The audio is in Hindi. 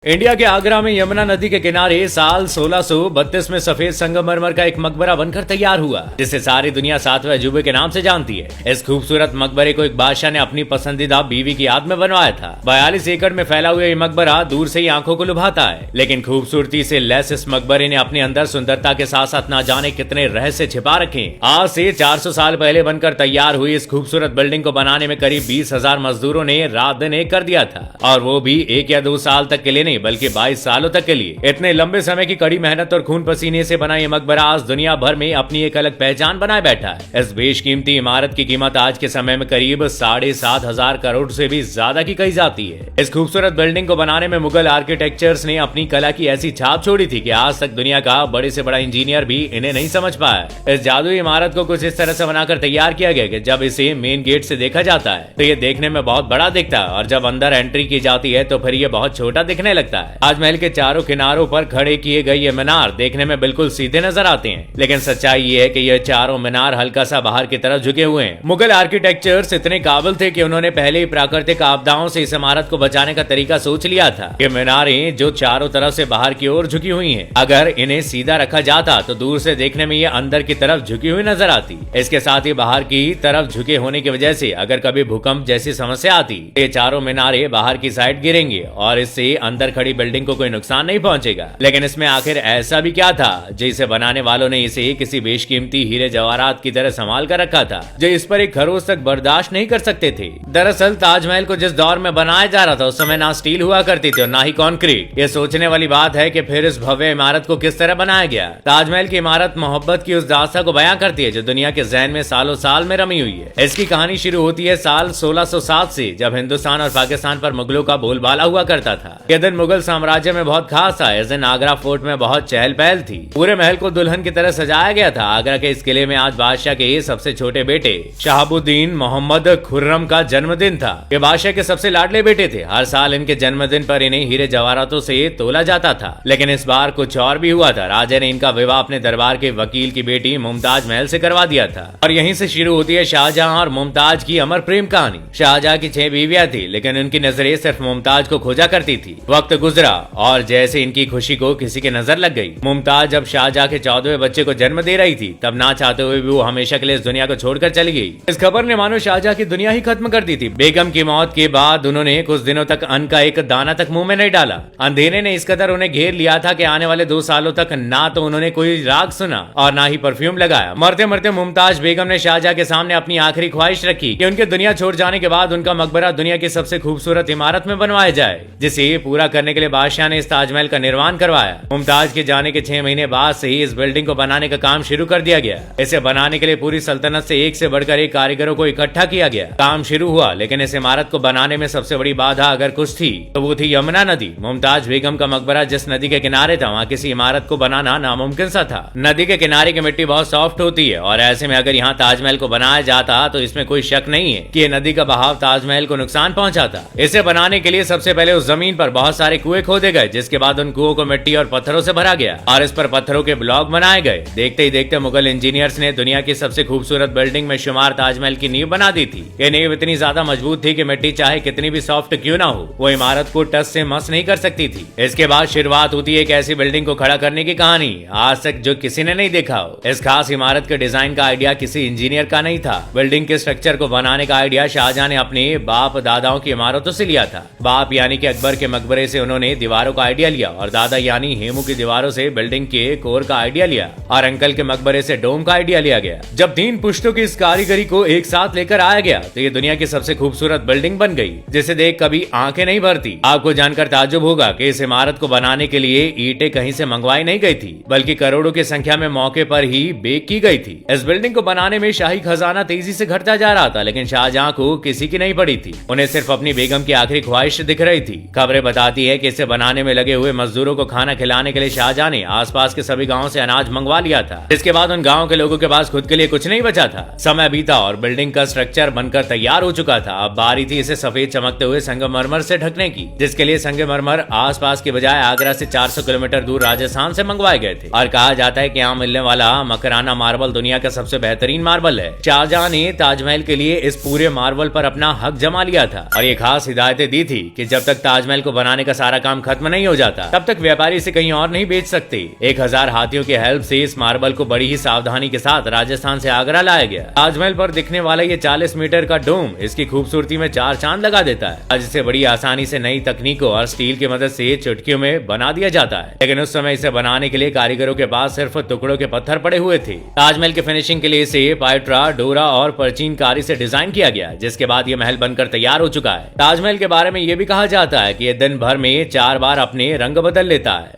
इंडिया के आगरा में यमुना नदी के किनारे साल 1632 में सफेद संगमरमर का एक मकबरा बनकर तैयार हुआ, जिसे सारी दुनिया सातवें अजूबे के नाम से जानती है। इस खूबसूरत मकबरे को एक बादशाह ने अपनी पसंदीदा बीवी की याद में बनवाया था। 42 एकड़ में फैला हुआ ये मकबरा दूर से ही आंखों को लुभाता है, लेकिन खूबसूरती से लैस इस मकबरे ने अपने अंदर सुंदरता के साथ साथ न जाने कितने रहस्य छिपा रखे। आज से 400 साल पहले बनकर तैयार हुई इस खूबसूरत बिल्डिंग को बनाने में करीब 20,000 मजदूरों ने रात दिन एक कर दिया था, और वो भी 1 या 2 साल तक के लिए बल्कि 22 सालों तक के लिए। इतने लंबे समय की कड़ी मेहनत और खून पसीने से बना ये मकबरा आज दुनिया भर में अपनी एक अलग पहचान बनाए बैठा है। इस बेशकीमती इमारत की कीमत आज के समय में करीब 7,500 करोड़ से भी ज्यादा की कही जाती है। इस खूबसूरत बिल्डिंग को बनाने में मुगल आर्किटेक्चर्स ने अपनी कला की ऐसी छाप छोड़ी थी कि आज तक दुनिया का बड़े से बड़ा इंजीनियर भी इन्हें नहीं समझ पाया। इस जादुई इमारत को कुछ इस तरह से बनाकर तैयार किया गया कि जब इसे मेन गेट से देखा जाता है तो ये देखने में बहुत बड़ा दिखता है, और जब अंदर एंट्री की जाती है तो फिर ये बहुत छोटा दिखने लगता है। ताजमहल के चारों किनारों पर खड़े किए गए ये मीनार देखने में बिल्कुल सीधे नजर आते हैं, लेकिन सच्चाई ये है कि ये चारों मीनार हल्का सा बाहर की तरफ झुके हुए हैं। मुगल आर्किटेक्चर्स इतने काबिल थे कि उन्होंने पहले ही प्राकृतिक आपदाओं से इस इमारत को बचाने का तरीका सोच लिया था। ये मीनारें जो चारों तरफ से बाहर की ओर झुकी हुई हैं, अगर इन्हें सीधा रखा जाता तो दूर से देखने में ये अंदर की तरफ झुकी हुई नजर आती। इसके साथ ही बाहर की तरफ झुके होने की वजह से अगर कभी भूकंप जैसी समस्या आती, ये चारों मीनारें बाहर की साइड गिरेंगे और इससे अंदर खड़ी बिल्डिंग को कोई नुकसान नहीं पहुंचेगा। लेकिन इसमें आखिर ऐसा भी क्या था जिसे बनाने वालों ने इसे किसी बेशकीमती हीरे जवाहरात की तरह संभाल कर रखा था, जो इस पर एक खरोच तक बर्दाश्त नहीं कर सकते थे। दरअसल ताजमहल को जिस दौर में बनाया जा रहा था उस समय ना स्टील हुआ करती थी और ना ही कंक्रीट। ये सोचने वाली बात है कि फिर इस भव्य इमारत को किस तरह बनाया गया। ताजमहल की इमारत मोहब्बत की उस दास्ता को बयां करती है जो दुनिया के जहन में सालों साल में रमी हुई है। इसकी कहानी शुरू होती है साल 1607 से, जब हिंदुस्तान और पाकिस्तान पर मुगलों का बोलबाला हुआ करता था। यह दिन मुगल साम्राज्य में बहुत खास था। इस दिन आगरा फोर्ट में बहुत चहल पहल थी। पूरे महल को दुल्हन की तरह सजाया गया था। आगरा के इस किले में आज बादशाह के सबसे छोटे बेटे शहाबुद्दीन मोहम्मद खुर्रम का जन्मदिन था। ये बादशाह के सबसे लाडले बेटे थे। हर साल इनके जन्मदिन पर इन्हें हीरे जवाहरातों से तोला जाता था, लेकिन इस बार कुछ और भी हुआ था। राजा ने इनका विवाह अपने दरबार के वकील की बेटी मुमताज महल से करवा दिया था, और यहीं से शुरू होती है शाहजहां और मुमताज की अमर प्रेम कहानी। शाहजहां की 6 बीवियां थी, लेकिन उनकी नजरें सिर्फ मुमताज को खोजा करती थी। वक्त गुजरा और जैसे इनकी खुशी को किसी के नजर लग गई। मुमताज जब शाहजहां के 14वें बच्चे को जन्म दे रही थी, तब ना चाहते हुए भी वो हमेशा के लिए इस दुनिया को छोड़कर चली गई। इस खबर ने मानो शाहजहां की दुनिया ही खत्म कर दी थी। बेगम की मौत के बाद उन्होंने कुछ दिनों तक अन्न का एक दाना तक मुंह में नहीं डाला। अंधेरे ने इस कदर उन्हें घेर लिया था कि आने वाले 2 सालों तक ना तो उन्होंने कोई राग सुना और ना ही परफ्यूम लगाया। मरते मरते मुमताज बेगम ने शाहजहां के सामने अपनी आखिरी ख्वाहिश रखी कि उनके दुनिया छोड़ जाने के बाद उनका मकबरा दुनिया की सबसे खूबसूरत इमारत में बनवाया जाए, जिसे पूरा करने के लिए बादशाह ने इस ताजमहल का निर्माण करवाया। मुमताज के जाने के 6 महीने बाद से ही इस बिल्डिंग को बनाने का काम शुरू कर दिया गया। इसे बनाने के लिए पूरी सल्तनत से एक से बढ़कर एक कारीगरों को इकट्ठा किया गया। काम शुरू हुआ, लेकिन इस इमारत को बनाने में सबसे बड़ी बाधा अगर कुछ थी तो वो थी यमुना नदी। मुमताज बेगम का मकबरा जिस नदी के किनारे था, वहाँ किसी इमारत को बनाना नामुमकिन सा था। नदी के किनारे की मिट्टी बहुत सॉफ्ट होती है, और ऐसे में अगर यहाँ ताजमहल को बनाया जाता तो इसमें कोई शक नहीं है कि ये नदी का बहाव ताजमहल को नुकसान पहुंचाता। इसे बनाने के लिए सबसे पहले उस जमीन पर बहुत सारे कुएं खोदे गए, जिसके बाद उन कुओं को मिट्टी और पत्थरों से भरा गया और इस पर पत्थरों के ब्लॉक बनाए गए। देखते ही देखते मुगल इंजीनियर्स ने दुनिया की सबसे खूबसूरत बिल्डिंग में शुमार ताजमहल की नींव बना दी थी। ये नींव इतनी ज्यादा मजबूत थी कि मिट्टी चाहे कितनी भी सॉफ्ट क्यों ना हो, वो इमारत को टस से मस नहीं कर सकती थी। इसके बाद शुरुआत होती है एक ऐसी बिल्डिंग को खड़ा करने की कहानी आज तक जो किसी ने नहीं देखा हो। इस खास इमारत के डिजाइन का आइडिया किसी इंजीनियर का नहीं था। बिल्डिंग के स्ट्रक्चर को बनाने का आइडिया शाहजहां ने अपने बाप दादाओं की इमारतों से लिया था। बाप यानी कि अकबर के मकबरे से उन्होंने दीवारों का आइडिया लिया, और दादा यानी हेमू की दीवारों से बिल्डिंग के कोर का आइडिया लिया, और अंकल के मकबरे से डोम का आइडिया लिया गया। जब 3 पुश्तों की इस कारीगरी को एक साथ लेकर आया गया तो ये दुनिया की सबसे खूबसूरत बिल्डिंग बन गई, जिसे देख कभी आंखें नहीं भरती। आपको जानकर ताज्जुब होगा कि इस इमारत को बनाने के लिए ईंटें कहीं से मंगवाई नहीं गई थी, बल्कि करोड़ों की संख्या में मौके पर ही बेक की गई थी। इस बिल्डिंग को बनाने में शाही खजाना तेजी से घटता जा रहा था, लेकिन शाहजहां को किसी की नहीं पड़ी थी। उन्हें सिर्फ अपनी बेगम की आखिरी ख्वाहिश दिख रही थी। खबरें बताती है कि इसे बनाने में लगे हुए मजदूरों को खाना खिलाने के लिए शाहजहां ने आसपास के सभी गांवों से अनाज मंगवा लिया था। इसके बाद उन गांवों के लोगों के पास खुद के लिए कुछ नहीं बचा था। समय बीता और बिल्डिंग का स्ट्रक्चर बनकर तैयार हो चुका था। अब बारी थी इसे सफेद चमकते हुए संगमरमर से ढकने की, जिसके लिए संगमरमर आसपास के बजाय आगरा से 400 किलोमीटर दूर राजस्थान से मंगवाए गए थे। और कहा जाता है कि यहाँ मिलने वाला मकराना मार्बल दुनिया का सबसे बेहतरीन मार्बल है। शाहजहां ने ताजमहल के लिए इस पूरे मार्बल पर अपना हक जमा लिया था, और ये खास हिदायतें दी थी कि जब तक ताजमहल को बनाने का का सारा काम खत्म नहीं हो जाता तब तक व्यापारी इसे कहीं और नहीं बेच सकते। 1000 हाथियों की हेल्प से इस मार्बल को बड़ी ही सावधानी के साथ राजस्थान से आगरा लाया गया। ताजमहल पर दिखने वाला ये 40 मीटर का डोम इसकी खूबसूरती में 4 चांद लगा देता है। आज इसे बड़ी आसानी से नई तकनीकों और स्टील की मदद से चुटकियों में बना दिया जाता है, लेकिन उस समय इसे बनाने के लिए कारीगरों के पास सिर्फ टुकड़ों के पत्थर पड़े हुए थे। ताजमहल के फिनिशिंग के लिए इसे पाइट्रा, डोरा और परचीन कारी से डिजाइन किया गया, जिसके बाद ये महल बनकर तैयार हो चुका है। ताजमहल के बारे में ये भी कहा जाता है कि ये दिन भर में 4 बार अपने रंग बदल लेता है।